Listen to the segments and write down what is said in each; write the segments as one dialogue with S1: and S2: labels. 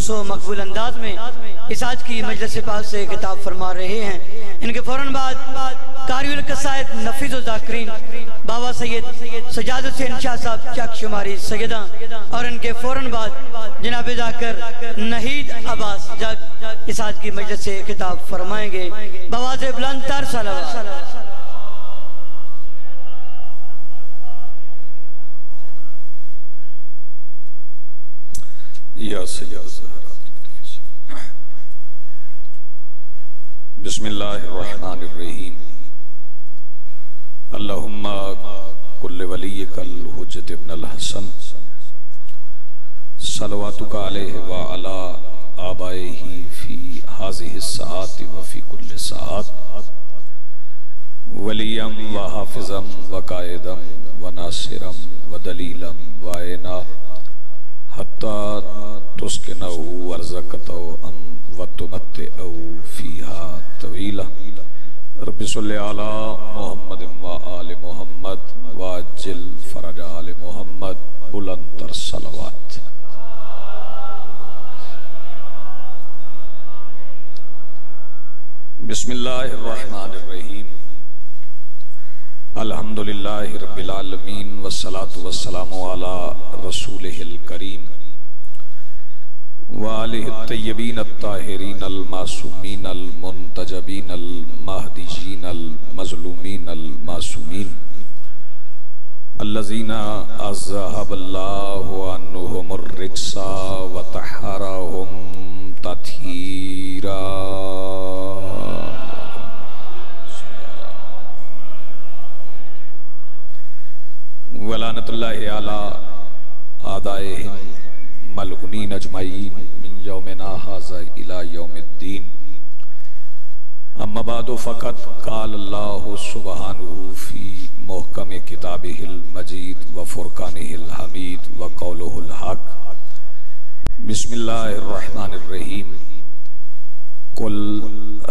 S1: खुशो मकबूल अंदाज में इस आज की मजलिस पाक से किताब फरमा रहे हैं। इनके फौरन बाद कारियुल कसायद नफीज व ज़ाकिरीन बाबा सैयद सजाद हुसैन शाह साहब चक शुमारी सैयदा और इनके फौरन बाद जनाब जाकर नहीद अब्बास जग इस आज की मजलिस से किताब फरमाएंगे। बवाज़े बुलंद तर सलावत।
S2: बिस्मिल्लाहिर्रहमानिर्रहीम। अल्लाहुम्मा कुल्ले वलियकल हुज्जत इब्नुल हसन सलवातुका अलैहि व अला आबाइही फी हाज़िहि सआति व फी कुल्li सआत वलियम व हाफिज़म व कायदम व नासिरम व दलीलम व ऐना हत्ता तुस्किनहु वर्ज़क़तहु अम व तुमत्तिअहु फ़ीहा तवीला। रब्बि सल्लि अला मुहम्मद व आले मुहम्मद व अज्जिल फ़रज आले मुहम्मद बुलंद तर सलावत। बिस्मिल्लाहिर्रहमानिर्रहीम। अल्हम्दुलिल्लाहि रब्बिल आलमीन वस्सलातु वस्सलामु अला रसूलिहिल करीम व आलिहि तय्यबीन अत्ताहिरीन अल मासूमीन अल मुंतजबीन अल महदीयीन अल मज़लूमीन अल मासूमीन अल्लज़ीना अज़हबल्लाहु अन्हुमुर रिज्सा व तहहरहुम तत्हीरा। वलानतुल्लाहि अला आदाइहिम मलऊनीन अजमईन मिन यौमिना हाज़ा इला यौमिद्दीन। अम्मा बादु फ़क़त क़ाल अल्लाहु सुब्हानहु फ़ी मुहकम किताबिहिल मजीद व फ़ुरक़ानिहिल हमीद व क़ौलुहुल हक़। बिस्मिल्लाहिर्रहमानिर्रहीम। कुल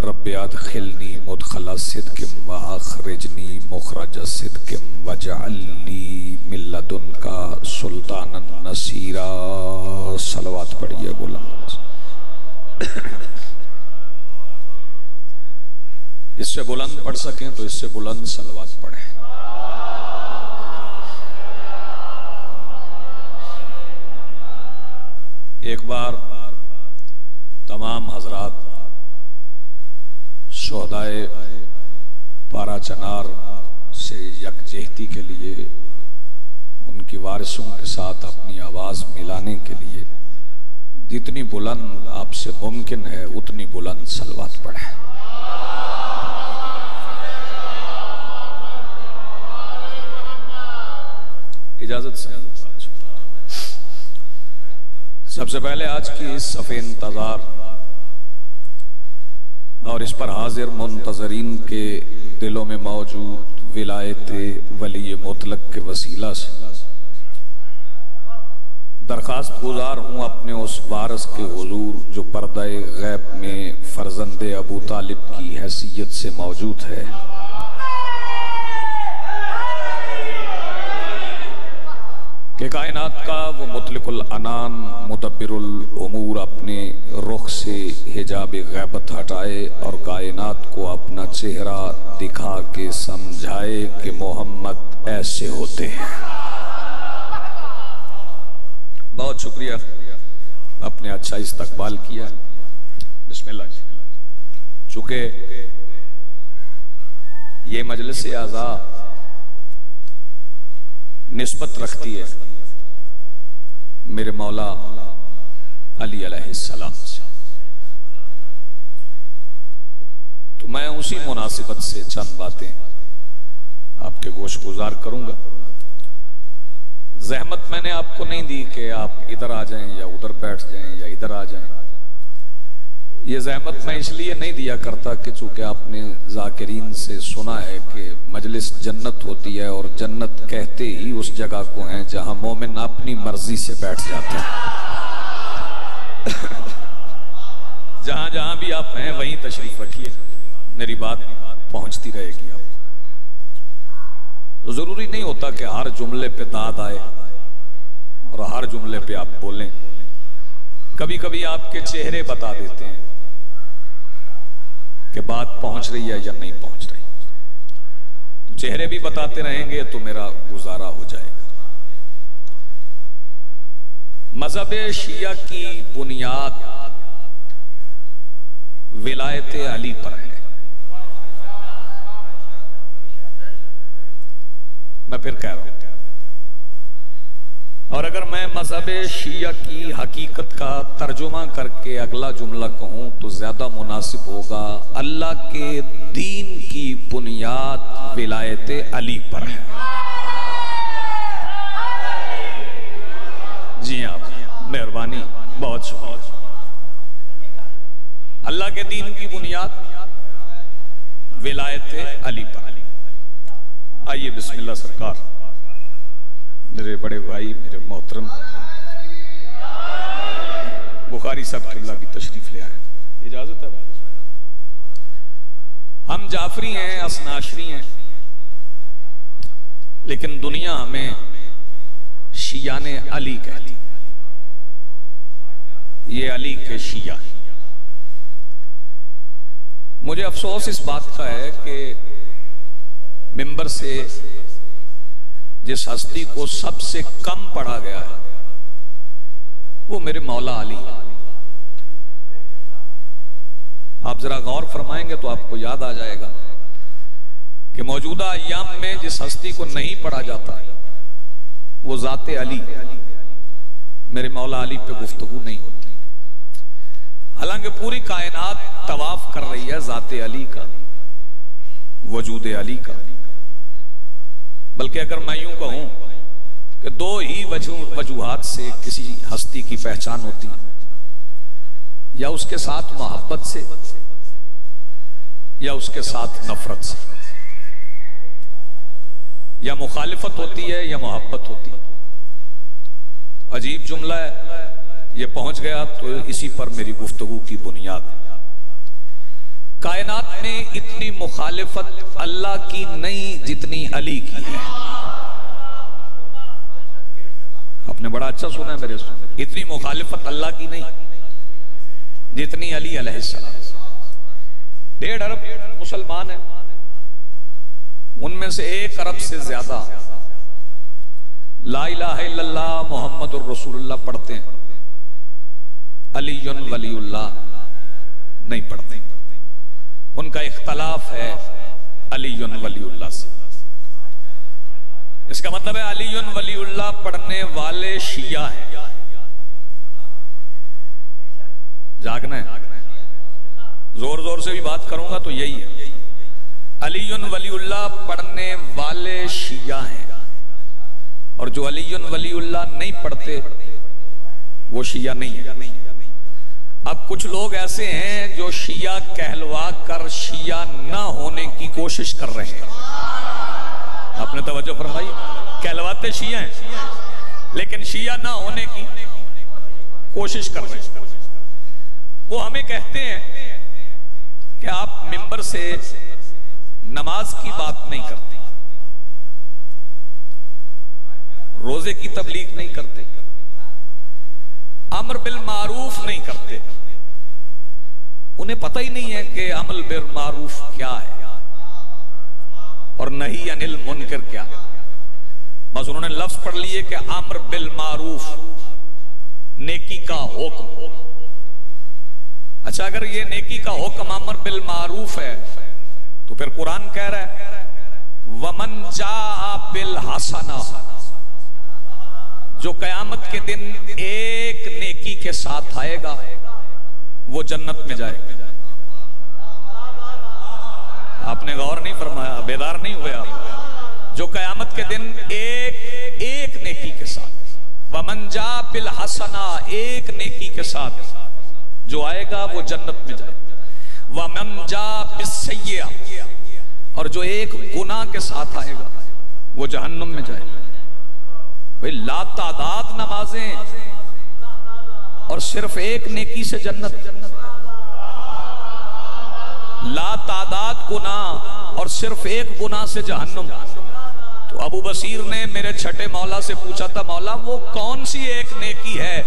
S2: रब्बि अदखिलनी मुदखला सिद्क़िम व अख़रिजनी मुख़रज सिद्क़िम वजअलनी मिन लदुनका सुल्तानन नसीरा। सलवात पढ़िए बुलंद। इससे बुलंद पढ़ सकें तो इससे बुलंद सलवात पढ़ें। एक बार तमाम हजरात शोहदाए पारा चनार से यकजहती के लिए उनकी वारिसों के साथ अपनी आवाज मिलाने के लिए जितनी बुलंद आपसे मुमकिन है उतनी बुलंद सलवात पढ़ें। इजाजत से सबसे पहले आज की इस सफ़े इंतजार और इस पर हाजिर मुंतजरीन के दिलों में मौजूद विलायत वली मुतलक के वसीला से दरखास्त गुजार हूँ अपने उस वारस के हुजूर जो पर्दे गैब में फर्जंदे अबू तालिब की हैसियत से मौजूद है। कि कायनात का वो मुतलिकुल अनान मुदब्बिरुल उमूर अपने रुख से हिजाब गैबत हटाए और कायनात को अपना चेहरा दिखा के समझाए कि मोहम्मद ऐसे होते हैं। बहुत शुक्रिया, अपने अच्छा इस्तकबाल किया। बिस्मिल्लाह। चूंकि ये मजलिस आज़ा निस्बत रखती है मेरे मौला अली अलैहिस्सलाम से, तो मैं उसी मुनासिबत से चंद बातें आपके गोश गुजार करूंगा। जहमत मैंने आपको नहीं दी कि आप इधर आ जाएं या उधर बैठ जाएं या इधर आ जाएं। ये जहमत मैं इसलिए नहीं दिया करता कि चूंकि आपने जाकिरीन से सुना है कि मजलिस जन्नत होती है और जन्नत कहते ही उस जगह को है जहां मोमिन अपनी मर्जी से बैठ जाते हैं। जहां जहां भी आप हैं वहीं तशरीफ रखिए, मेरी बात पहुंचती रहेगी आपको। तो जरूरी नहीं होता कि हर जुमले पे दाद आए और हर जुमले पे आप बोलें। कभी कभी आपके चेहरे बता देते हैं कि बात पहुंच रही है या नहीं पहुंच रही। तो चेहरे भी बताते रहेंगे तो मेरा गुजारा हो जाएगा। मजहब शिया की बुनियाद विलायत अली पर है। मैं फिर कह रहा हूं, और अगर मैं मजहब शिया की हकीकत का तर्जुमा करके अगला जुमला कहूं तो ज्यादा मुनासिब होगा, अल्लाह के दीन की बुनियाद विलायत अली पर है। जी हाँ, मेहरबानी, बहुत शुक्रिया। अल्लाह के दीन की बुनियाद विलायत अली पर। आइए बिस्मिल्लाह सरकार, मेरे बड़े भाई, मेरे मोहतरम बुखारी साहब किबला भी तशरीफ ले आए, इजाजत है? हम जाफरी हैं, असनाशरी हैं, लेकिन दुनिया हमें शियाने अली कहती। ये अली के शिया। मुझे अफसोस इस बात का है कि मिंबर से जिस हस्ती को सबसे कम पढ़ा गया है वो मेरे मौला अली। आप जरा गौर फरमाएंगे तो आपको याद आ जाएगा कि मौजूदा अय्याम में जिस हस्ती को नहीं पढ़ा जाता वो ज़ाते अली, मेरे मौला अली पे गुफ्तगू नहीं होती। हालांकि पूरी कायनात तवाफ कर रही है ज़ाते अली का, वजूद अली का। बल्कि अगर मैं यूं कहूं कि दो ही वजूहात से किसी हस्ती की पहचान होती है, या उसके साथ मोहब्बत से या उसके साथ नफरत से, या मुखालिफत होती है या मोहब्बत होती है। अजीब जुमला है, ये पहुंच गया तो इसी पर मेरी गुफ्तगू की बुनियाद है। कायनात में इतनी मुखालिफत अल्लाह की नहीं जितनी अली की है। आपने बड़ा अच्छा सुना है मेरे से, इतनी मुखालिफत अल्लाह की नहीं जितनी अली अलैहिस्सलाम। 1.5 अरब मुसलमान हैं, उनमें से 1 अरब से ज्यादा ला इलाहा इल्लल्लाह मुहम्मदुर रसूलुल्लाह पढ़ते हैं, अलीयुन वलीउल्लाह नहीं पढ़ते। उनका इख्तलाफ है अलीयुन वलीउल्लाह से। इसका मतलब है अलीयुन वलीउल्लाह पढ़ने वाले शिया हैं। जागना है, जोर जोर से भी बात करूंगा तो यही है, अलीयुन वलीउल्लाह पढ़ने वाले शिया हैं। और जो अलीयुन वलीउल्लाह नहीं पढ़ते वो शिया नहीं है। अब कुछ लोग ऐसे हैं जो शिया कहलवा कर शिया ना होने की कोशिश कर रहे हैं। आपने तवज्जो फरमाई, कहलवाते शिया हैं लेकिन शिया ना होने की कोशिश कर रहे हैं। वो हमें कहते हैं कि आप मिंबर से नमाज की बात नहीं करते, रोजे की तबलीग नहीं करते, अमर बिल मारूफ नहीं करते। उन्हें पता ही नहीं है कि अमल बिल मारूफ क्या है और नहीं अनिल मुनकर क्या है। बस उन्होंने लफ्ज पढ़ लिए कि अमर बिल मारूफ, नेकी का हुक्म। अच्छा, अगर ये नेकी का हुक्म अमर बिल मारूफ है तो फिर कुरान कह रहा है वमन जा बिल हसना, जो कयामत के दिन एक नेकी के साथ आएगा वो जन्नत में जाएगा। आपने गौर नहीं फरमाया, बेदार नहीं हुए आप। जो कयामत के दिन एक नेकी के साथ, वमन जा बिल हसना, एक नेकी के साथ जो आएगा वो जन्नत में जाएगा। वमन जा बिस्सय्या, और जो एक गुनाह के साथ आएगा वो जहन्नुम में जाएगा। भाई लातादाद नमाजें और सिर्फ एक नेकी से जन्नत, लातादाद गुनाह और सिर्फ एक गुनाह से जहन्नुम। तो अबू बसीर ने मेरे छठे मौला से पूछा था, मौला वो कौन सी एक नेकी है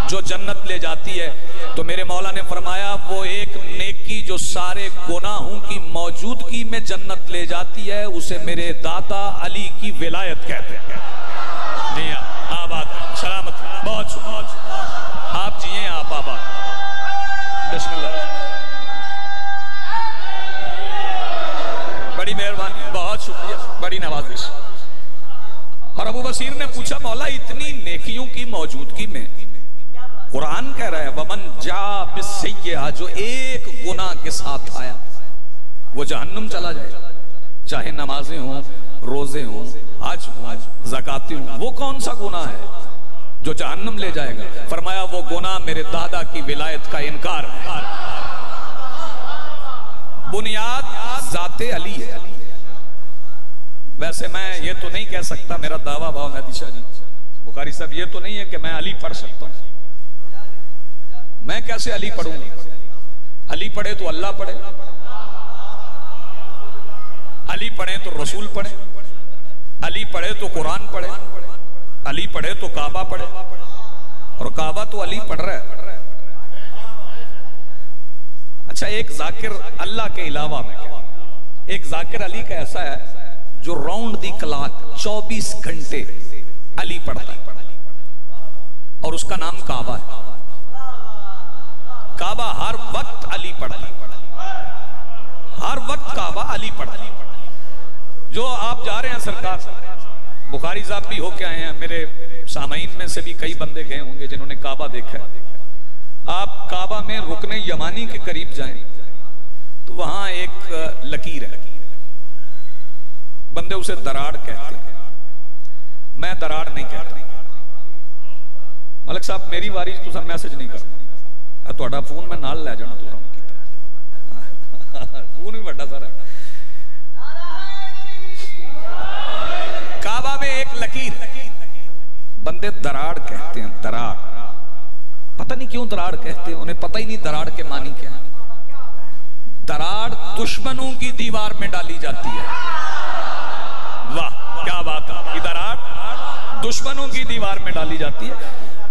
S2: जो जन्नत ले जाती है? तो मेरे मौला ने फरमाया, वो एक नेकी जो सारे गुनाहों की मौजूदगी में जन्नत ले जाती है, उसे मेरे दादा अली की विलायत कहते हैं। जी आबाद, सलामत, बहुत आप जिए, आप आबाद। बिस्मिल्लाह, बड़ी मेहरबानी, बहुत शुक्रिया, बड़ी नवाजिश। और अबू बसीर ने पूछा, मौला इतनी नेकियों की मौजूदगी में कुरान कह रहा है वमन जा बिस्सय्यिआ, जो एक गुनाह के साथ आया वो जहन्नुम चला जाएगा, चाहे नमाजें हों, रोजे हों, हज हों, ज़कातें हों। वो कौन सा गुनाह है जो जहन्नुम ले जाएगा? फरमाया, वो गुनाह मेरे दादा की विलायत का इनकार है। बुनियाद ज़ाते अली है। वैसे मैं ये तो नहीं कह सकता, मेरा दावा भाव मेहदी शाह जी बुखारी साहब, ये तो नहीं है कि मैं अली पढ़ सकता हूं। मैं कैसे अली पढ़ूंगा? अली पढ़े तो अल्लाह पढ़े, अली पढ़े तो रसूल पढ़े, अली पढ़े तो कुरान पढ़े, अली पढ़े तो काबा पढ़े, और काबा तो अली पढ़ रहा है। अच्छा, एक जाकिर अल्लाह के अलावा में क्या, एक जाकिर अली का ऐसा है जो राउंड दी क्लॉक 24 घंटे अली पढ़ता है, और उसका नाम काबा है। काबा हर वक्त अली पढ़ता है, हर वक्त काबा अली पढ़ता है। जो आप जा रहे हैं सरकार, बुखारी साहब भी होके आए हैं, मेरे सामाइन में से भी कई बंदे गए होंगे जिन्होंने काबा देखा है। आप काबा में रुकने यमानी के करीब जाएं तो वहां एक लकीर है, बंदे उसे दराड़ कहते हैं, मैं दराड़ नहीं कहता। मलिक साहब मेरी वारी तुसा मैसेज नहीं करना, तुहाडा फोन मैं नाल ले जाना, तुसा फोन भी बड़ा सारा। काबा में एक लकीर, बंदे दराड़ कहते हैं, दराड़। पता नहीं क्यों दराड़ कहते हैं, उन्हें पता ही नहीं दराड़ के मानी क्या है। दराड़ दुश्मनों की दीवार में डाली जाती है। वाह क्या बात है, दराड़ दुश्मनों की दीवार में डाली जाती है,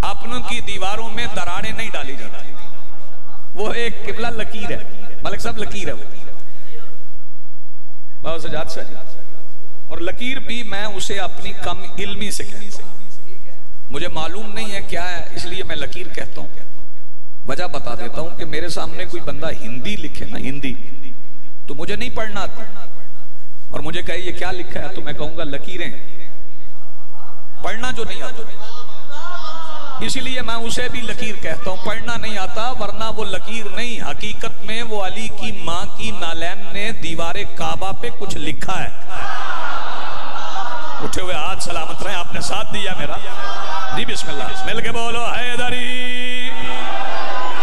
S2: अपनों की दीवारों में दरारें नहीं डाली जाती। वो एक किबला लकीर है, मलिक साहब लकीर है वो, बाबा सजाद शाह जी। और लकीर भी मैं उसे अपनी कम इल्मी से कहता हूं, मुझे मालूम नहीं है क्या है, इसलिए मैं लकीर कहता हूं। वजह बता देता हूं कि मेरे सामने कोई बंदा हिंदी लिखे ना, हिंदी, तो मुझे नहीं पढ़ना आती, और मुझे कहे ये क्या लिखा है, तो मैं कहूंगा लकीरें, पढ़ना जो नहीं आता, इसलिए मैं उसे भी लकीर कहता हूं। पढ़ना नहीं आता, वरना वो लकीर नहीं, हकीकत में वो अली की मां की नालैन ने दीवारे काबा पे कुछ लिखा है। उठे हुए हाथ सलामत रहे, आपने साथ दिया मेरा जी। बिस्मिल्लाह, मिल के बोलो हैदरी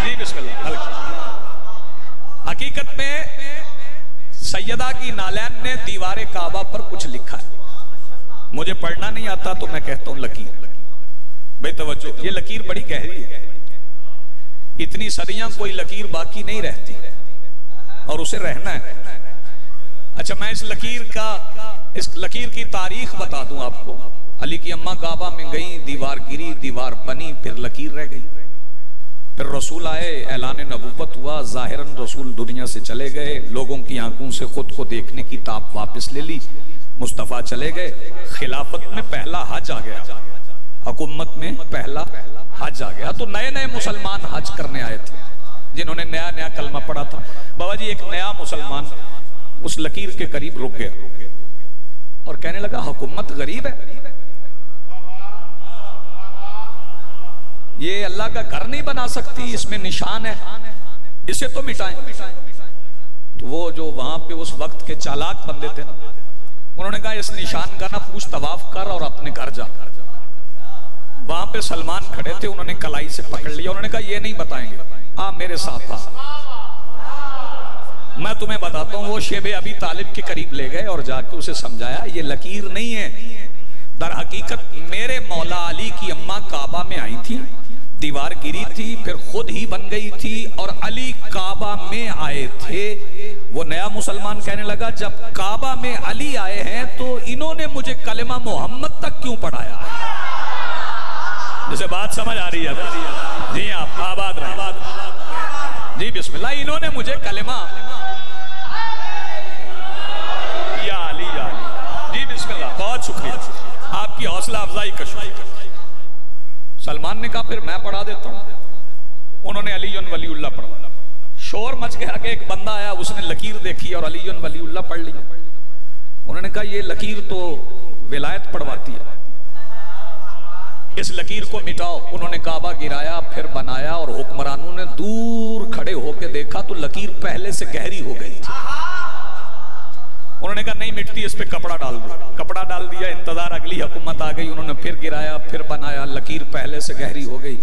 S2: जी, बिस्मिल्लाह। हकीकत में सैयदा की नालैन ने दीवारे काबा पर कुछ लिखा है, मुझे पढ़ना नहीं आता तो मैं कहता हूं लकीर। भाई तवज्जो, ये लकीर बड़ी गहरी है, इतनी सदियां कोई लकीर बाकी नहीं रहती, और उसे रहना है। अच्छा, मैं इस लकीर की तारीख बता दूं आपको। अली की अम्मा काबा में गई, दीवार गिरी, दीवार बनी, फिर लकीर रह गई, फिर रसूल आए, ऐलान नबुव्वत हुआ, जाहिरन रसूल दुनिया से चले गए, लोगों की आंखों से खुद को देखने की ताब वापस ले ली, मुस्तफा चले गए, खिलाफत में पहला हज आ गया, हुकूमत में पहला हज आ गया। तो नए नए मुसलमान हज करने आए थे, जिन्होंने नया नया कलमा पढ़ा था। बाबा जी, एक नया मुसलमान उस लकीर के करीब रुक गया और कहने लगा, हुकूमत गरीब है, ये अल्लाह का घर नहीं बना सकती, इसमें निशान है, इसे तो मिटाएं। तो वो जो वहां पे उस वक्त के चालाक बंदे थे ना, उन्होंने कहा इस निशान का ना पूछ तवाफ कर और अपने घर जा। वहां पे सलमान खड़े थे, उन्होंने कलाई से पकड़ लिया, उन्होंने कहा ये नहीं बताएंगे, आ मेरे साथ आ, मैं तुम्हें बताता हूँ। वो शेबे अभी तालिब के करीब ले गए और जाके उसे समझाया ये लकीर नहीं है, दर हकीकत मेरे मौला अली की अम्मा काबा में आई थी, दीवार गिरी थी, फिर खुद ही बन गई थी और अली काबा में आए थे। वो नया मुसलमान कहने लगा, जब काबा में अली आए हैं तो इन्होंने मुझे कलेमा मोहम्मद तक क्यों पढ़ाया? जैसे बात समझ आ रही है? जी आप आबाद रहे जी, बिस्मिल्लाह। इन्होंने मुझे कलेमा या अली जी, बिस्मिल्लाह, बहुत शुक्रिया, आपकी हौसला अफजाई का शुक्रिया। सलमान ने कहा फिर मैं पढ़ा देता हूं। उन्होंने अली वलीउल्लाह पढ़ा। शोर मच गया कि एक बंदा आया, उसने लकीर देखी और अली वलीउल्लाह पढ़ लिया। उन्होंने कहा ये लकीर तो विलायत पढ़वाती है, इस लकीर को मिटाओ। उन्होंने काबा गिराया, फिर बनाया और हुक्मरानों ने दूर खड़े होकर देखा तो लकीर पहले से गहरी हो गई थी। उन्होंने कहा नहीं मिटती, इस पे कपड़ा डाल दो। कपड़ा डाल दिया, इंतजार, अगली हुकूमत आ गई, उन्होंने फिर गिराया, फिर बनाया, लकीर पहले से गहरी हो गई।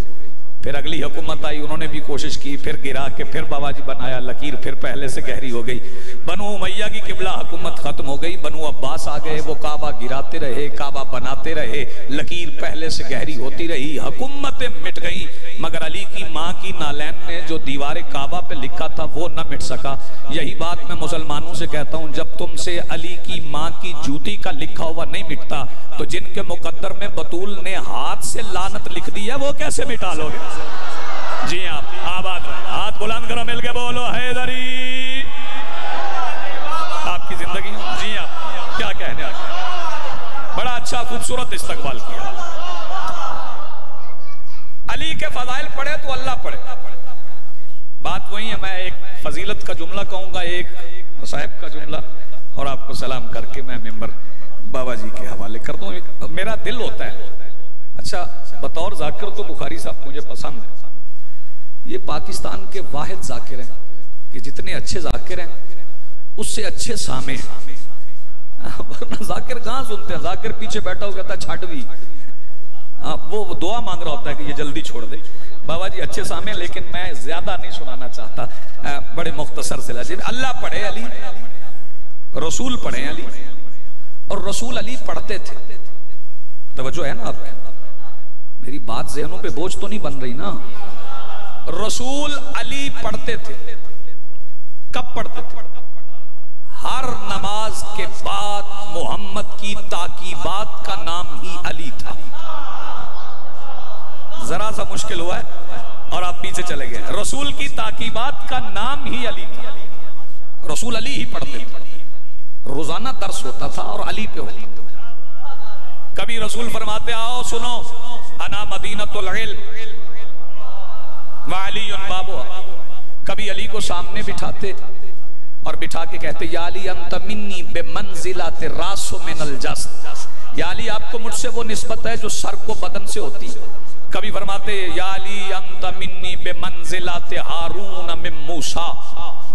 S2: फिर अगली हुकूमत आई, उन्होंने भी कोशिश की, फिर गिरा के फिर बाबाजी बनाया, लकीर फिर पहले से गहरी हो गई। बनु उमैया की किबला हुकूमत खत्म हो गई, बनु अब्बास आ गए, वो काबा गिराते रहे, काबा बनाते रहे, लकीर पहले से गहरी होती रही, हुकूमतें मिट गई, मगर अली की माँ की नालैन ने जो दीवार काबा पे लिखा था वो न मिट सका। यही बात मैं मुसलमानों से कहता हूँ, जब तुमसे अली की माँ की जूती का लिखा हुआ नहीं मिटता तो जिनके मुकद्दर में बतूल ने हाथ से लानत लिख दी है वो कैसे मिटा लोगे? जी आप आबाद रहे, हाथ बुलंद करो, मिलके बोलो हैदरी। आपकी जिंदगी, जी आप क्या कहने आगे? बड़ा अच्छा खूबसूरत इस्तकबाल किया। अली के फजाइल पढ़े तो अल्लाह पढ़े, बात वही है। मैं एक फजीलत का जुमला कहूंगा, एक साहब का जुमला, और आपको सलाम करके मैं मेंबर बाबा जी के हवाले कर दूं। मेरा दिल होता है, अच्छा बतौर जाकिर तो बुखारी साहब मुझे पसंद है, ये पाकिस्तान के वाहिद जाकिर हैं कि जितने अच्छे जाकिर हैं उससे अच्छे सामे हैं। वरना जाकिर कहाँ सुनते हैं, जाकिर पीछे बैठा हो कहता छाटवी, वो दुआ मांग रहा होता है कि ये जल्दी छोड़ दे। बाबा जी अच्छे सामे, लेकिन मैं ज्यादा नहीं सुनाना चाहता, बड़े मुख्तसर से लजीज। अल्लाह पढ़े अली, रसूल पढ़े अली, और रसूल अली पढ़ते थे। तवज्जो है ना आपकी? मेरी बात ज़हनों पे बोझ तो नहीं बन रही ना? रसूल अली पढ़ते थे। कब पढ़ते थे? हर नमाज के बाद मोहम्मद की ताकीबात का नाम ही अली था। जरा सा मुश्किल हुआ है और आप पीछे चले गए। रसूल की ताकीबात का नाम ही अली था, रसूल अली ही पढ़ते थे। रोजाना दर्स होता था और अली पे होता था। कभी रसूल फरमाते आओ सुनो, अना मदीनतुल इल्म व अलीयुन बाबुहा। कभी अली को सामने बिठाते और बिठा के कहते या अली अंत मिन्नी बेमंजिलात रासो मिनल जस्द, या अली आपको मुझसे वो निस्बत है जो सर को बदन से होती है। कभी फरमाते या अली अंत मिन्नी बेमंजिलात हारून मिन मूसा,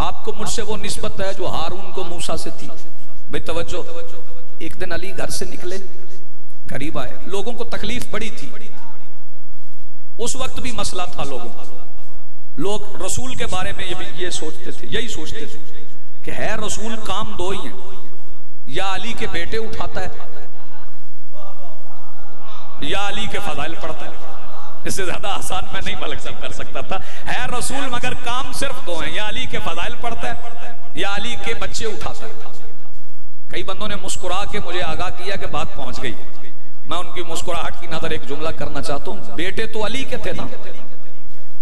S2: आपको मुझसे वो निस्बत है जो हारून को मूसा से थी। भाई तवज्जो, एक दिन अली घर से निकले, करीब आए, लोगों को तकलीफ बड़ी थी। उस वक्त भी मसला था लोगों का। लोग रसूल के बारे में ये सोचते थे, यही सोचते थे कि है रसूल काम दो ही हैं, या अली के बेटे उठाता है या अली के फजाइल पढ़ता है। इससे ज्यादा आसान मैं नहीं मलक कर सकता था। है रसूल मगर काम सिर्फ दो हैं, या अली के फजाइल पढ़ता है या अली के बच्चे उठाता है। कई बंदों ने मुस्कुरा के मुझे आगाह किया कि बात पहुंच गई। मैं उनकी मुस्कुराहट की नजर एक जुमला करना चाहता हूं। बेटे तो अली के थे ना,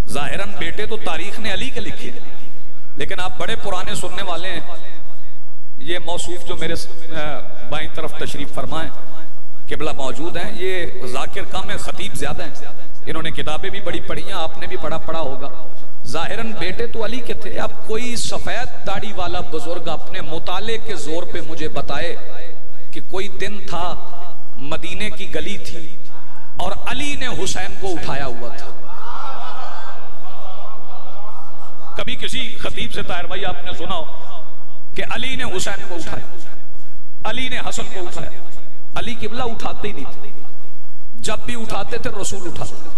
S2: जाहिरन बेटे तो तारीख ने अली के लिखे, लेकिन आप बड़े पुराने सुनने वाले हैं। ये मौसूफ जो मेरे बाईं तरफ तशरीफ फरमाए किबला मौजूद हैं, ये जाकिर कम है, खतीब ज्यादा हैं। इन्होंने किताबें भी बड़ी पढ़ी हैं, आपने भी पढ़ा होगा। जाहिरन बेटे तो अली के थे। अब कोई सफेद दाढ़ी वाला बुजुर्ग अपने मुताले के जोर पे मुझे बताए कि कोई दिन था, मदीने की गली थी और अली ने हुसैन को उठाया हुआ था। कभी किसी खतीब से ताहिर भाई आपने सुना हो कि अली ने हुसैन को उठाया, अली ने हसन को उठाया? अली किबला उठाते ही नहीं थे, जब भी उठाते थे रसूल उठाते।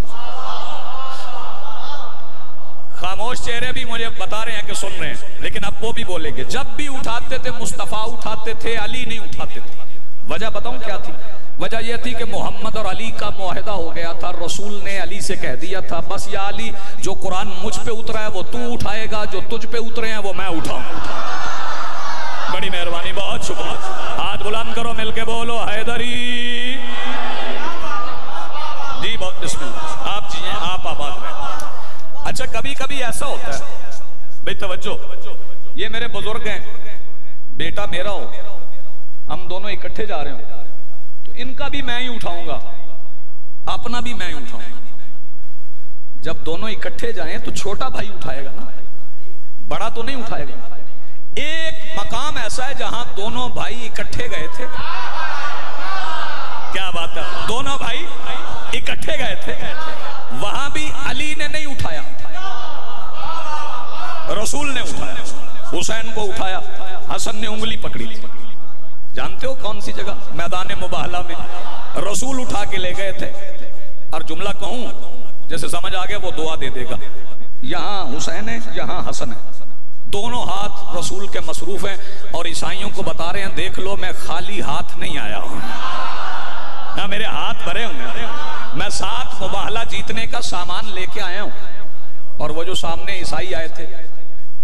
S2: खामोश चेहरे भी मुझे बता रहे हैं कि सुन रहे हैं, लेकिन अब वो भी बोलेंगे। जब भी उठाते थे मुस्तफा उठाते थे, अली नहीं उठाते थे। वजह बताऊं क्या थी? वजह यह थी कि मोहम्मद और अली का मुआहदा हो गया था। रसूल ने अली से कह दिया था, बस या अली, जो कुरान मुझ पे उतरा है वो तू उठाएगा, जो तुझ पे उतरे हैं वो मैं उठाऊंगा। बड़ी मेहरबानी, बहुत शुक्रिया। हाथ बुलंद करो, मिलके बोलो हैदरी जी। बहुत बिस्मिल्लाह, आप जिए, आप आबाद रहे। अच्छा, कभी कभी ऐसा होता है भाई, तवज्जो, ये मेरे बुजुर्ग हैं, बेटा मेरा हो, हम दोनों इकट्ठे जा रहे हो तो इनका भी मैं ही उठाऊंगा, अपना भी मैं ही उठाऊंगा। जब दोनों इकट्ठे जाएं तो छोटा भाई उठाएगा ना, बड़ा तो नहीं उठाएगा। एक मकाम ऐसा है जहां दोनों भाई इकट्ठे गए थे, क्या बात है, दोनों भाई इकट्ठे गए थे, वहां भी अली ने नहीं उठाया, रसूल ने उठाया। हुसैन को उठाया, हसन ने उंगली पकड़ी थी, जानते हो कौन सी जगह, मैदान मुबाहला में रसूल उठा के ले गए थे। और जुमला कहूं जैसे समझ आ गया वो दुआ दे देगा। यहां हुसैन है, यहां हसन है, दोनों हाथ रसूल के मसरूफ हैं और ईसाइयों को बता रहे हैं, देख लो मैं खाली हाथ नहीं आया हूं, ना मेरे हाथ भरे होंगे, मैं 7 मुबाहला जीतने का सामान लेके आया हूं। और वो जो सामने ईसाई आए थे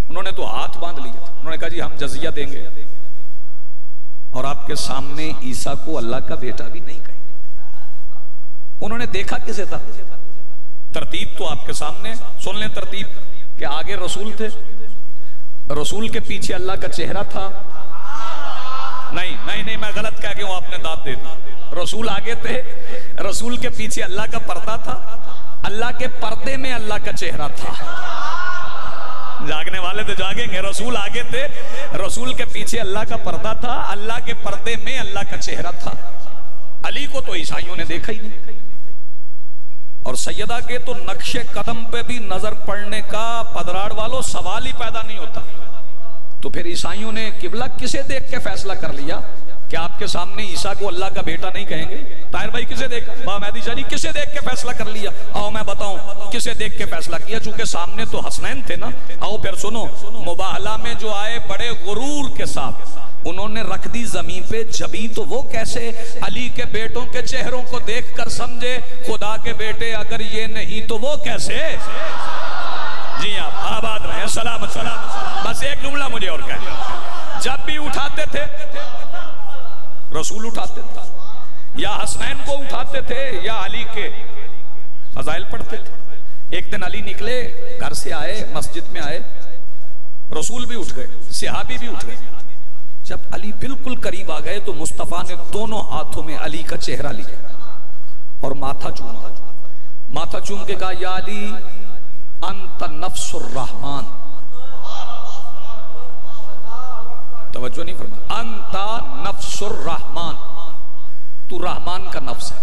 S2: उन्होंने तो हाथ बांध लिए थे, उन्होंने कहा जी हम जजिया देंगे, और आपके सामने ईसा को अल्लाह का बेटा भी नहीं कहे। उन्होंने देखा किसे था, तरतीब तो आपके सामने सुन लें। तरतीब के आगे रसूल थे, रसूल के पीछे अल्लाह का चेहरा था। नहीं नहीं नहीं, मैं गलत कह गया हूं, आपने दाद दे दी। रसूल आगे थे, रसूल के पीछे अल्लाह का पर्दा था, अल्लाह के पर्दे में अल्लाह का चेहरा था। जागने वाले तो जागेंगे। रसूल आगे थे, रसूल के पीछे अल्लाह का पर्दा था, अल्लाह के पर्दे में अल्लाह का चेहरा था। अली को तो ईसाइयों ने देखा ही नहीं, और सैयदा के तो नक्शे कदम पे भी नजर पड़ने का पदराड़ वालों सवाल ही पैदा नहीं होता। तो फिर ईसाइयों ने किबला किसे देख के फैसला कर लिया कि आपके सामने ईसा को अल्लाह का बेटा नहीं कहेंगे। ताहिर भाई किसे देखा, मेहदी शाह जी किसे देख के फैसला कर लिया? आओ मैं बताऊं किसे देख के फैसला किया, चूंकि सामने तो हसनैन थे ना। आओ फिर सुनो, मुबाहला में जो आए बड़े गुरूर के साथ, उन्होंने रख दी जमीन पे जबी, तो वो कैसे अली के बेटों के चेहरों को देखकर समझे खुदा के बेटे, अगर ये नहीं तो वो कैसे। जी आप आबाद रहे, सलामत सलामत। बस एक जुमला मुझे और कहना, जब भी उठाते थे रसूल उठाते थे, या हसनैन को उठाते थे या अली के फजाइल पढ़ते थे। एक दिन अली निकले, घर से आए, मस्जिद में आए, रसूल भी उठ गए, सहाबी भी उठ गए। जब अली बिल्कुल करीब आ गए तो मुस्तफा ने दोनों हाथों में अली का चेहरा लिया और माथा चूमा। माथा चूम के कहा, या अली अंत नफ्सुर रहमान। तवज्जो नहीं फरमा, अंता नफ्सुर रहमान, तू रहमान का नफ्स है।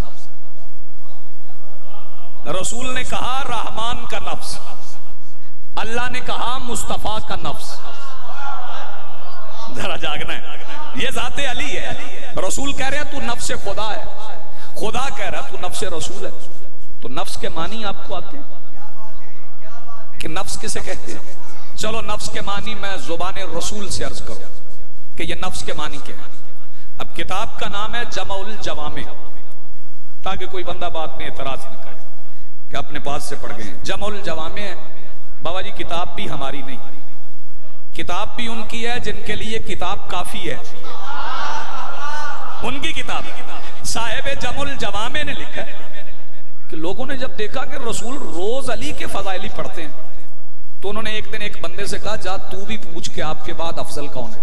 S2: रसूल ने कहा रहमान का नफ्स, अल्लाह ने कहा मुस्तफा का नफ्स। जरा जागना है, ये जाते अली है। रसूल कह रहे हैं तू नफ्स खुदा है, खुदा कह रहा है तू नफ्स रसूल है। तो नफ्स के मानी आपको आते हैं कि नफ्स किसे कहते हैं? चलो नफ्स के मानी मैं जुबान रसूल से अर्ज करूं कि ये नफ्स के मानी क्या है। अब किताब का नाम है जमाउल जवामे, ताकि कोई बंदा बाद में एतराज न करे कि अपने पास से पढ़ गए। जमाउल जवामे है बाबा जी, किताब भी हमारी नहीं, किताब भी उनकी है जिनके लिए किताब काफी है, उनकी किताब है। साहिब जमुल जवामे ने लिखा है कि लोगों ने जब देखा कि रसूल रोज अली के फजाइली पढ़ते हैं, तो उन्होंने एक दिन एक बंदे से कहा, जा तू भी पूछ के आपके बाद अफजल कौन है,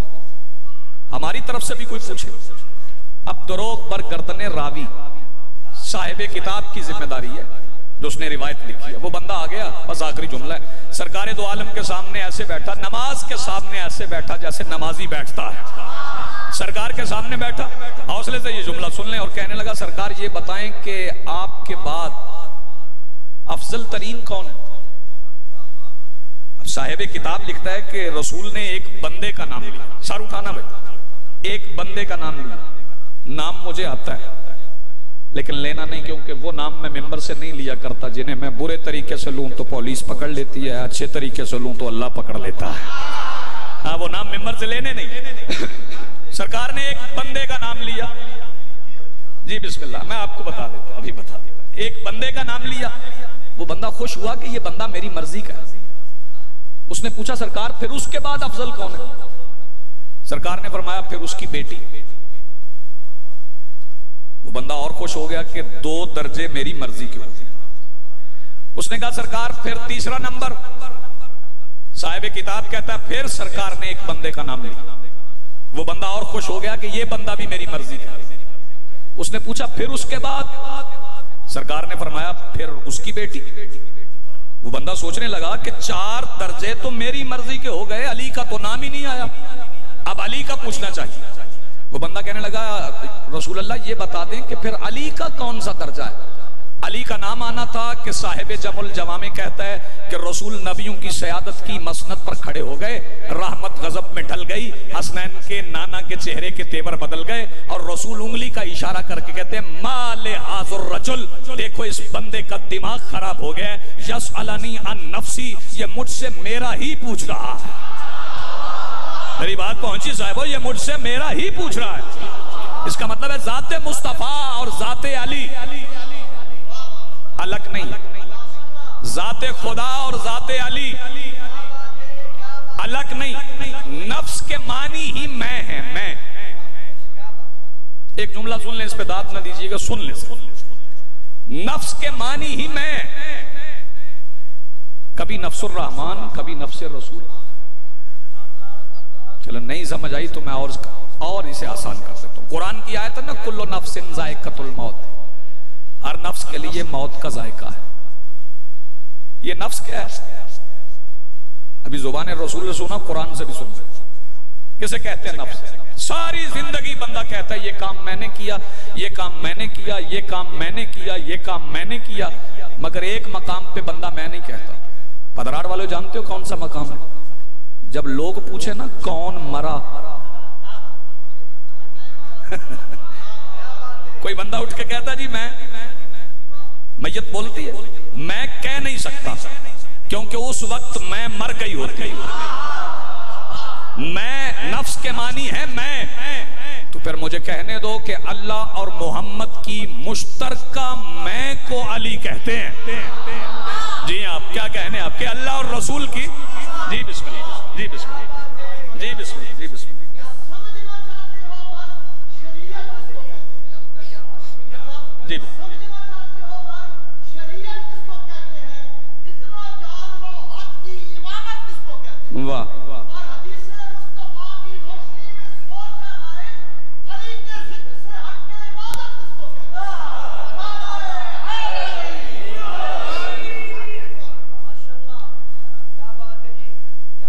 S2: हमारी तरफ से भी कोई पूछे। अब दरोग बर गर्दने रावी साहिब किताब की जिम्मेदारी है जो उसने रिवायत लिखी है। वो बंदा आ गया, बस आखिरी जुमला है, सरकारे दो आलम के सामने ऐसे बैठा, नमाज के सामने ऐसे बैठा जैसे नमाजी बैठता है। सरकार के सामने बैठा, हौसले से ये जुमला सुन लें, और कहने लगा, सरकार ये बताएं कि आपके बाद अफजल तरीन कौन है? अब साहिब किताब लिखता है कि रसूल ने एक बंदे का नाम लिया, सर उठाना भाई, एक बंदे का नाम लिया। नाम मुझे आता है लेकिन लेना नहीं, क्योंकि वो नाम मैं मिंबर से नहीं लिया करता, जिन्हें मैं बुरे तरीके से लूं तो पुलिस पकड़ लेती है, अच्छे तरीके से लूं तो अल्लाह पकड़ लेता है। हाँ, वो नाम मिंबर से लेने नहीं। सरकार ने एक बंदे का नाम लिया, जी बिस्मिल्लाह, मैं आपको बता देता हूं, अभी बता देता। एक बंदे का नाम लिया, वो बंदा खुश हुआ कि ये बंदा मेरी मर्जी का है। उसने पूछा सरकार फिर उसके बाद अफजल कौन है? सरकार ने फरमाया फिर उसकी बेटी। वो बंदा और खुश हो गया कि 2 दर्जे मेरी मर्जी के हो गए। उसने कहा सरकार फिर तीसरा नंबर। साहिब किताब कहता है फिर सरकार ने एक बंदे का नाम लिया। वो बंदा और खुश हो गया कि ये बंदा भी मेरी मर्जी का। उसने पूछा फिर उसके बाद? सरकार ने फरमाया फिर उसकी बेटी। वो बंदा सोचने लगा कि 4 दर्जे तो मेरी मर्जी के हो गए, अली का तो नाम ही नहीं आया, अब अली का पूछना चाहिए। वो बंदा कहने लगा रसूल अल्लाह ये बता दें कि फिर अली का कौन सा दर्जा है? अली का नाम आना था कि साहिब जमुल जवामे कहता है कि रसूल नबियों की सयादत की मसनद पर खड़े हो गए, रहमत गजब में ढल गई, हसनैन के नाना के चेहरे के तेवर बदल गए और रसूल उंगली का इशारा करके कहते हैं माले हाजुर रजुल, देखो इस बंदे का दिमाग खराब हो गया, यस अलनी अन नफ्सी, ये मुझसे मेरा ही पूछ रहा है। मेरी बात पहुंची साहब, ये मुझसे मेरा ही पूछ रहा है। इसका मतलब है जाते मुस्तफा और जाते अली अलग नहीं, जाते खुदा और जाते अली अलग नहीं। नफ्स के मानी ही मैं है, मैं। एक जुमला सुन ले, इस पे दाद ना दीजिएगा, सुन ले। नफ्स के मानी ही मैं, कभी नफ्सुर रहमान, कभी नफ्स रसूल। चलो नहीं समझ आई तो मैं और इसे आसान कर देता हूं। कुरान की आयत है ना, कुल्लु नफ्सिन जायकातुल मौत, हर नफ्स के लिए मौत का जायका है। ये नफ्स क्या है? अभी जुबान रसूल ने सुना, कुरान से भी सुन रहे। किसे कहते हैं नफ्स? सारी जिंदगी बंदा कहता है ये काम मैंने किया, ये काम मैंने किया, ये काम मैंने किया, ये काम मैंने किया, मगर एक मकाम पे बंदा मैं नहीं कहता। पदरार वाले जानते हो कौन सा मकाम है? जब लोग पूछे ना कौन मरा कोई बंदा उठ के कहता जी मैं, मैयत बोलती है मैं कह नहीं सकता क्योंकि उस वक्त मैं मर गई होती। मैं नफ्स के मानी है मैं, तो फिर मुझे कहने दो कि अल्लाह और मोहम्मद की मुश्तरका मैं को अली कहते हैं। जी आप क्या कहने आपके? अल्लाह और रसूल की। जी बिस्मिल्लाह, जी बिस्मिल्लाह, जी बिस्मिल्लाह, जी बिस्मिल्लाह। जी वाह,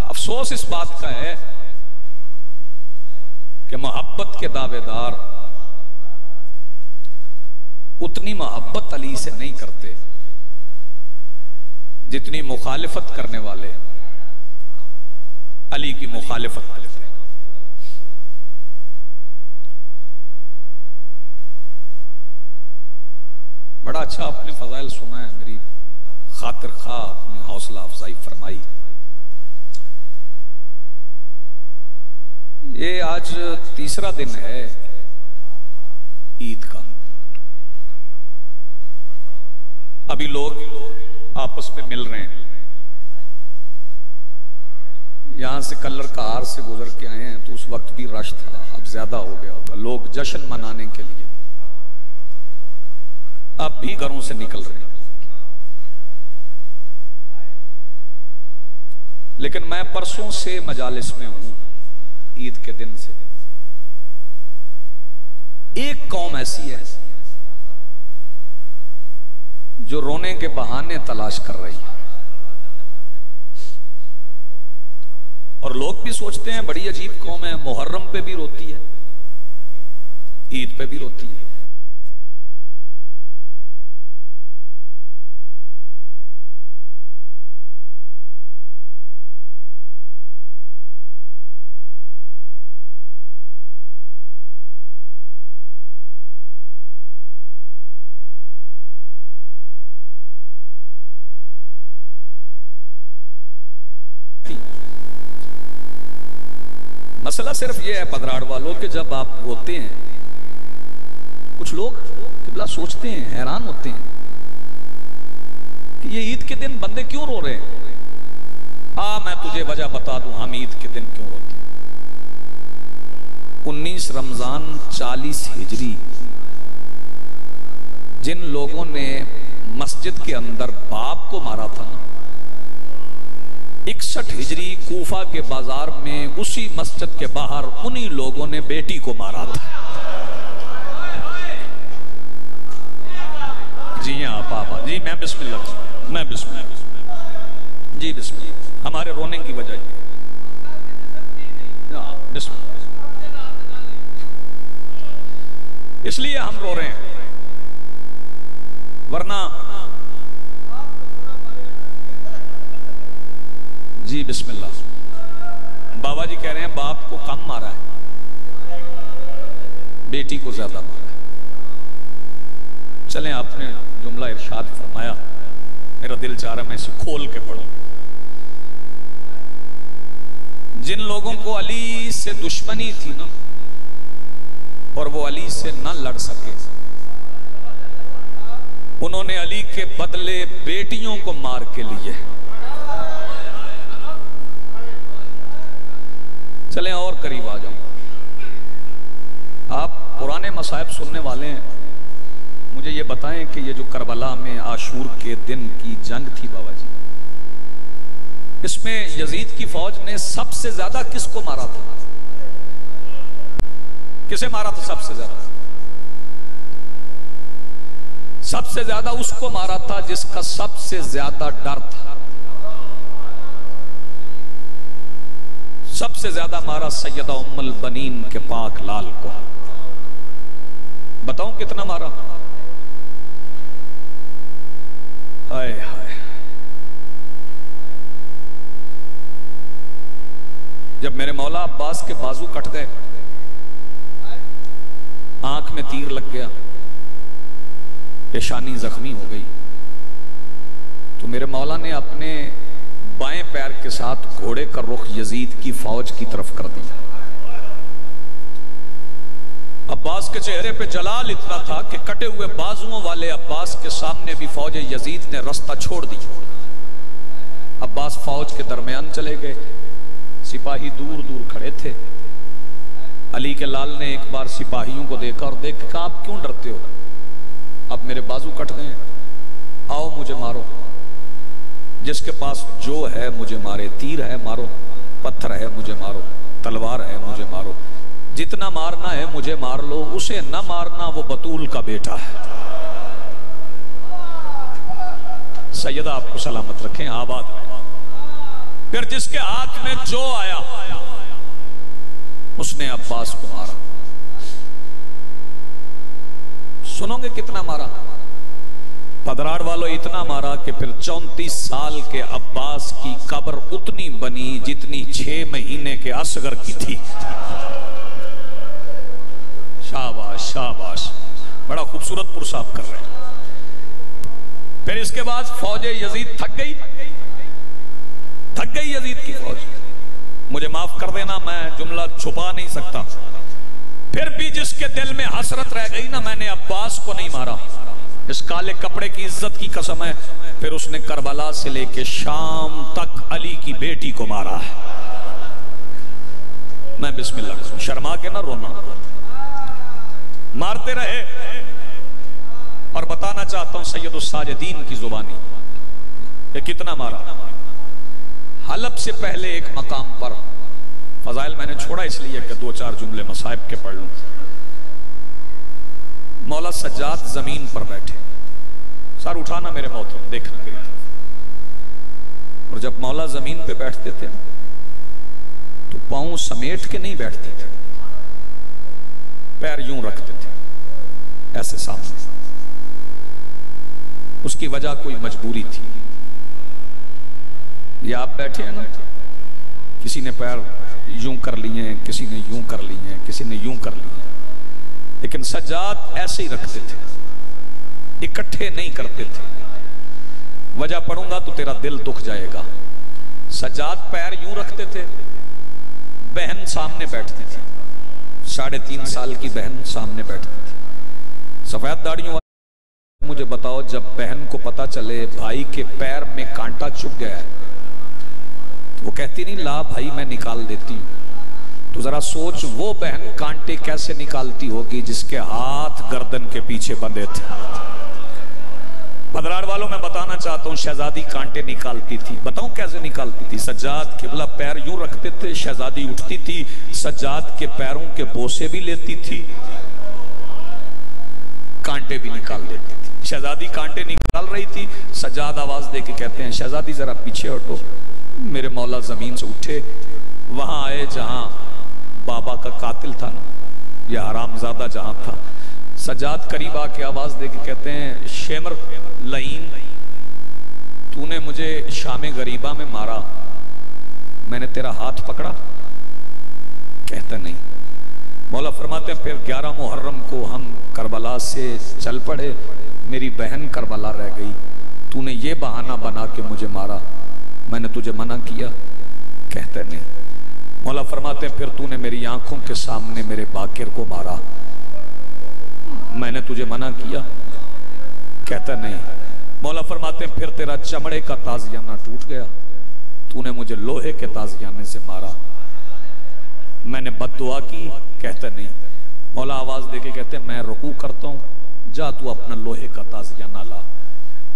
S2: अफसोस इस बात का है कि मोहब्बत के दावेदार उतनी मोहब्बत अली से नहीं करते जितनी मुखालिफत करने वाले अली की मुखालिफत करते। बड़ा अच्छा आपने फजाइल सुना है, मेरी खातिर खा अपनी हौसला अफजाई फरमाई। ये आज तीसरा दिन है ईद का। अभी लोग आपस में मिल रहे हैं। यहां से कलर कार से गुजर के आए हैं तो उस वक्त भी रश था, अब ज्यादा हो गया होगा। लोग जश्न मनाने के लिए अब भी घरों से निकल रहे हैं। लेकिन मैं परसों से मजालिस में हूं, ईद के दिन से। एक कौम ऐसी है जो रोने के बहाने तलाश कर रही है, और लोग भी सोचते हैं बड़ी अजीब कौम है, मुहर्रम पे भी रोती है, ईद पे भी रोती है। मसला सिर्फ यह है पदराड़ वालों के, जब आप रोते हैं कुछ लोग किबला सोचते हैं, हैरान होते हैं कि ये ईद के दिन बंदे क्यों रो रहे हैं। मैं तुझे वजह बता दूं हम ईद के दिन क्यों रोते हैं। 19 रमजान 40 हिजरी जिन लोगों ने मस्जिद के अंदर बाप को मारा था ना, 61 हिजरी कूफा के बाजार में उसी मस्जिद के बाहर उन्हीं लोगों ने बेटी को मारा था। जी हाँ पापा जी, मैं बिस्मिल्लाह, मैं बिस्मिल्लाह जी, बिस्मिल्लाह। हमारे रोने की वजह ये, बिस्मिल्लाह, इसलिए हम रो रहे हैं, वरना जी बिस्मिल्लाह। बाबा जी कह रहे हैं बाप को कम मारा है, बेटी को ज्यादा मारा है। चलें, आपने जुमला इरशाद फरमाया, मेरा दिल चाह रहा है मैं इसे खोल के पढ़ूं। जिन लोगों को अली से दुश्मनी थी ना, और वो अली से न लड़ सके, उन्होंने अली के बदले बेटियों को मार के लिए। चलें और करीब आ जाओ। आप पुराने मसाइब सुनने वाले हैं, मुझे ये बताएं कि ये जो करबला में आशूर के दिन की जंग थी बाबा जी, इसमें यजीद की फौज ने सबसे ज्यादा किसको मारा था? किसे मारा था सबसे ज्यादा? सबसे ज्यादा उसको मारा था जिसका सबसे ज्यादा डर था। सबसे ज्यादा मारा सैयदा उम्मुल बनीन के पाक लाल को। बताऊं कितना मारा? हाय हाय। जब मेरे मौला अब्बास के बाजू कट गए, आंख में तीर लग गया, पेशानी जख्मी हो गई, तो मेरे मौला ने अपने बाएं पैर के साथ घोड़े का रुख यजीद की फौज की तरफ कर दिया। अब्बास के चेहरे पे जलाल इतना था कि कटे हुए बाजुओं वाले अब्बास के सामने भी फौज यजीद ने रास्ता छोड़ दिया। अब्बास फौज के दरमियान चले गए, सिपाही दूर दूर खड़े थे। अली के लाल ने एक बार सिपाहियों को देखा और देख कहा, आप क्यों डरते हो? अब मेरे बाजू कट गए, आओ मुझे मारो। जिसके पास जो है मुझे मारे, तीर है मारो, पत्थर है मुझे मारो, तलवार है मुझे मारो, जितना मारना है मुझे मार लो, उसे न मारना, वो बतूल का बेटा है। सैयदा आपको सलामत रखें, आबाद रहे। फिर जिसके हाथ में जो आया उसने अब्बास को मारा। सुनोगे कितना मारा? पदराड़ वालों इतना मारा कि फिर 34 साल के अब्बास की कब्र उतनी बनी जितनी 6 महीने के असगर की थी। शाबाश शाबाश, बड़ा खूबसूरत पुरसाब कर रहे हैं। फिर इसके बाद फौज यजीद थक गई यजीद की फौज। मुझे माफ कर देना, मैं जुमला छुपा नहीं सकता। फिर भी जिसके दिल में हसरत रह गई ना, मैंने अब्बास को नहीं मारा, इस काले कपड़े की इज्जत की कसम है, फिर उसने करबला से लेके शाम तक अली की बेटी को मारा है। मैं बिस्मिल्लाह, शर्मा के ना रोना, मारते रहे। और बताना चाहता हूं सैयदुस साजिदीन की जुबानी कि कितना मारा। हलब से पहले एक मकाम पर, फजाइल मैंने छोड़ा इसलिए कि 2-4 जुमले मसाइब के पढ़ लूं। मौला सज्जाद जमीन पर बैठे, सर उठाना मेरे मोहतरम, देखना मेरी तरफ। और जब मौला जमीन पे बैठते थे तो पांव समेट के नहीं बैठते थे, पैर यूं रखते थे ऐसे सामने। उसकी वजह कोई मजबूरी थी। ये आप बैठे हैं ना, किसी ने पैर यूं कर लिए हैं, किसी ने यूं कर लिए हैं, किसी ने यूं कर लिए हैं, लेकिन सज्जाद ऐसे ही रखते थे, इकट्ठे नहीं करते थे। वजह पढ़ूंगा तो तेरा दिल दुख जाएगा। सज्जाद पैर यूं रखते थे, बहन सामने बैठती थी, 3.5 साल की बहन सामने बैठती थी। सफेद दाढ़ियों वाले मुझे बताओ, जब बहन को पता चले भाई के पैर में कांटा चुभ गया है, वो कहती नहीं ला भाई मैं निकाल देती हूं। तो जरा सोच वो बहन कांटे कैसे निकालती होगी जिसके हाथ गर्दन के पीछे बंधे थे। बदरार वालों मैं बताना चाहता हूं, शहजादी कांटे निकालती थी। बताऊं कैसे निकालती थी? सज्जाद किबला पैर यूं रखते थे, शहजादी उठती थी, सज्जाद के पैरों के बोसे भी लेती थी, कांटे भी निकाल देती थी। शहजादी कांटे निकाल रही थी, सज्जाद आवाज दे के कहते हैं शहजादी जरा पीछे हटो। मेरे मौला जमीन से उठे, वहां आए जहां बाबा का कातिल था ना, या हरामजादा जहां था। सज्जाद करीब आके आवाज दे के कहते हैं शेमर लईन, तूने मुझे शाम गरीबा में मारा, मैंने तेरा हाथ पकड़ा? कहता नहीं। मौला फरमाते हैं फिर 11 मुहर्रम को हम करबला से चल पड़े, मेरी बहन करबला रह गई, तूने ये बहाना बना के मुझे मारा, मैंने तुझे मना किया? कहते नहीं। मौला फरमाते हैं फिर तूने मेरी आंखों के सामने मेरे बाकिर को मारा, मैंने तुझे मना किया? कहता नहीं। मौला फरमाते हैं फिर तेरा चमड़े का ताजियाना टूट गया, तूने मुझे लोहे के ताजियाने से मारा, मैंने बद्दुआ की? कहता नहीं। मौला आवाज देके कहते हैं मैं रुकू करता हूं, जा तू अपना लोहे का ताजियाना ला।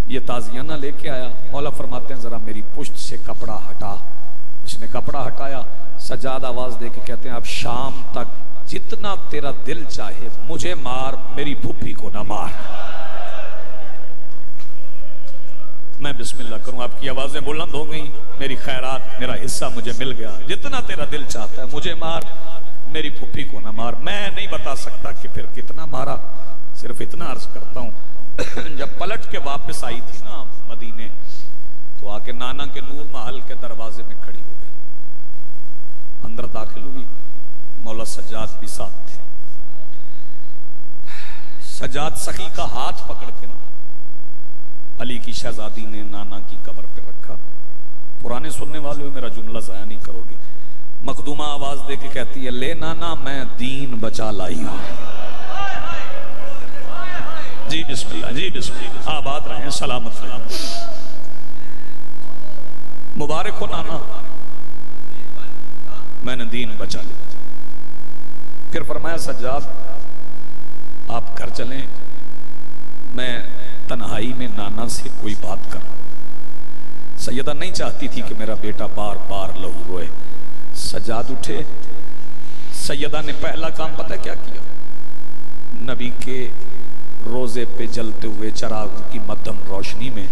S2: ये ताजियाना लेके आया। मौला फरमाते हैं जरा मेरी पुश्त से कपड़ा हटा। इसने कपड़ा हटाया। सज्जाद आवाज देके कहते हैं अब शाम तक जितना तेरा दिल चाहे मुझे मार, मेरी फूफी को ना मार। मैं बिस्मिल्लाह करूं, आपकी आवाजें बुलंद हो गई, मेरी खैरात मेरा हिस्सा मुझे मिल गया। जितना तेरा दिल चाहता है मुझे मार, मेरी फूफी को ना मार। मैं नहीं बता सकता कि फिर कितना मारा, सिर्फ इतना अर्ज करता हूं जब पलट के वापस आई थी ना मदीने, तो आके नाना के नूर महल के दरवाजे में खड़ी हो गई। अंदर दाखिल हुई, मौला सज्जाद भी साथ थे। सज्जाद सखी का हाथ पकड़ के ना अली की शहजादी ने नाना की कब्र पे रखा। पुराने सुनने वाले हो, मेरा जुमला जाया नहीं करोगे। मखदूमा आवाज दे के कहती है ले नाना मैं दीन बचा लाई हूं। जी बिस्मिल्लाह, जी बिस्मिल्लाह, आबाद रहें, सलामत रहें, मुबारक हो नाना, मैंने दीन बचा लिया। फिर फरमाया सज्जाद आप घर चलें, मैं तन्हाई में नाना से कोई बात कर रहा हूं। सैयदा नहीं चाहती थी कि मेरा बेटा बार बार लहू रोए। सज्जाद उठे। सैयदा ने पहला काम पता क्या किया? नबी के रोजे पे जलते हुए चरागों की मध्यम रोशनी में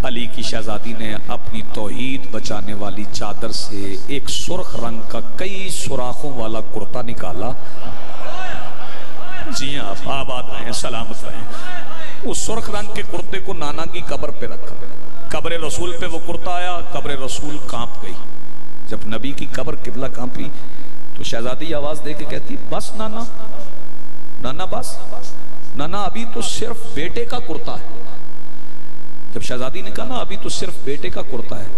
S2: अली की शहजादी ने अपनी तौहीद बचाने वाली चादर से एक सुर्ख रंग का कई सुराखों वाला कुर्ता निकाला। जी हाँ, आबाद रहें, सलामत रहें। उस सुर्ख रंग के कुर्ते को नाना की कब्र पे रखा। कब्र रसूल पे वो कुर्ता आया, कब्र रसूल कांप गई। जब नबी की कब्र किबला कांपी तो शहजादी आवाज दे के कहती बस नाना, नाना बस, नाना अभी तो सिर्फ बेटे का कुर्ता है। जब शहजादी ने कहा ना अभी तो सिर्फ बेटे का कुर्ता है,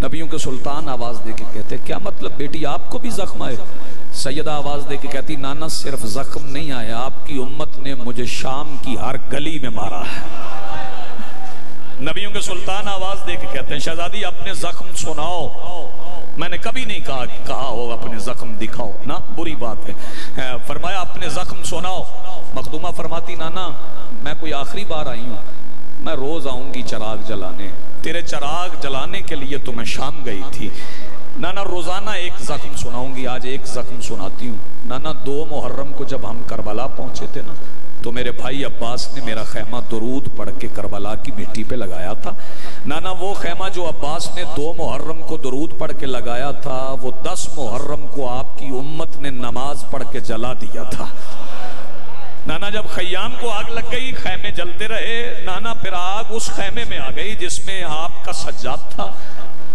S2: नबियों के सुल्तान आवाज दे के कहते क्या मतलब बेटी आपको भी जख्म आए? सैयदा आवाज दे के कहती नाना सिर्फ जख्म नहीं आया, आपकी उम्मत ने मुझे शाम की हर गली में मारा है। नबियों के सुल्तान आवाज दे के कहते हैं शहजादी अपने जख्म सुनाओ। मैंने कभी नहीं कहा हो अपने जख्म दिखाओ ना, बुरी बात है। फरमाया अपने जख्म सुनाओ। मखदूमा फरमाती नाना मैं कोई आखिरी बार आई हूं, मैं रोज आऊंगी चिराग जलाने, तेरे चिराग जलाने के लिए तो मैं शाम गई थी। नाना रोजाना एक जख्म सुनाऊंगी, आज एक जख्म सुनाती हूँ। नाना 2 मुहर्रम को जब हम करबला पहुंचे थे ना, तो मेरे भाई अब्बास ने मेरा खैमा दुरूद पढ़ के करबला की मिट्टी पे लगाया था। नाना वो खैमा जो अब्बास ने 2 मुहर्रम को दुरूद पढ़ के लगाया था, वो 10 मुहर्रम को आपकी उम्मत ने नमाज पढ़ के जला दिया था। नाना जब खयाम को आग लग गई, खैमे जलते रहे, नाना फिर आग उस खैमे में आ गई जिसमें आपका सज्जाद था।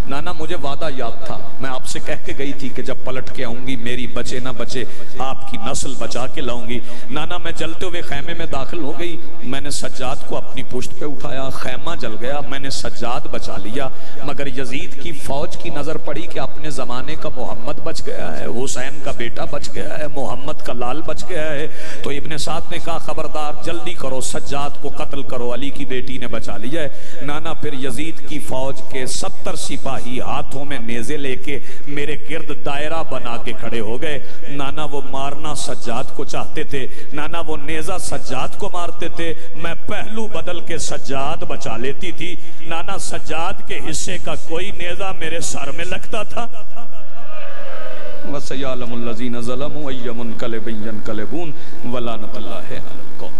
S2: नाना मुझे वादा याद था, मैं आपसे कह के गई थी कि जब पलट के आऊंगी मेरी बचे ना बचे आपकी नस्ल बचा के लाऊंगी। नाना मैं जलते हुए खैमे में दाखिल हो गई, मैंने सज्जाद को अपनी पुश्त पे उठाया, खैमा जल गया, मैंने सज्जाद बचा लिया। मगर यजीद की फौज की नजर पड़ी कि अपने जमाने का मोहम्मद बच गया है, हुसैन का बेटा बच गया है, मोहम्मद का लाल बच गया है। तो इब्ने साद ने कहा खबरदार जल्दी करो, सज्जाद को कत्ल करो, अली की बेटी ने बचा लिया है। नाना फिर यजीद की फौज के 70 सिपाही हाथों में नेज़े लेके मेरे गिर्द दायरा बना के खड़े हो गए। नाना वो मारना सज्जाद को चाहते थे, नाना वो नेजा सज्जाद को मारते थे, मैं पहलू बदल के सज्जाद बचा लेती थी। नाना सज्जाद के हिस्से का कोई नेजा मेरे सर में लगता था। वसयअलमुल लज़ीना ज़लमू अय्यमुनक़लिबिन यनक़लिबून वलानतुल्लाहि अलल कौम।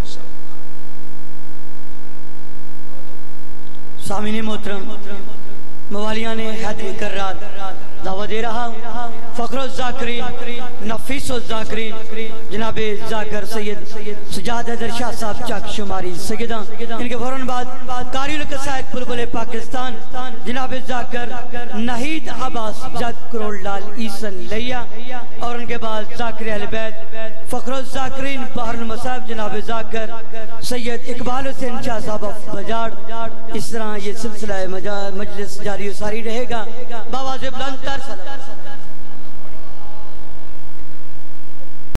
S1: सामीने मोहतरम, मवालिया ने हैदरी कर्रार दावा दे रहा हूँ फ़ख्रुज़्ज़ाकिरीन नफ़ीसुज़्ज़ाकिरीन जनाब ज़ाकिर सैयद सजाद हैदर शाह साहब चक शुमारी सैयदा, इनके फौरन बाद कारियुल क़साइद बुलबुल पाकिस्तान जनाब ज़ाकिर नहीद अब्बास ज़ाकिरुल लाल ईसन लैया, और उनके बाद ज़ाकिर अहले बैत फ़ख्रुज़्ज़ाकिरीन बहरुल मसाइब जनाब ज़ाकिर सैयद इकबाल हुसैन शाह साहब बजाड़। इस तरह ये सिलसिला मजलिस जारी सारी रहेगा। बाबा से बुलंद तर सलाम।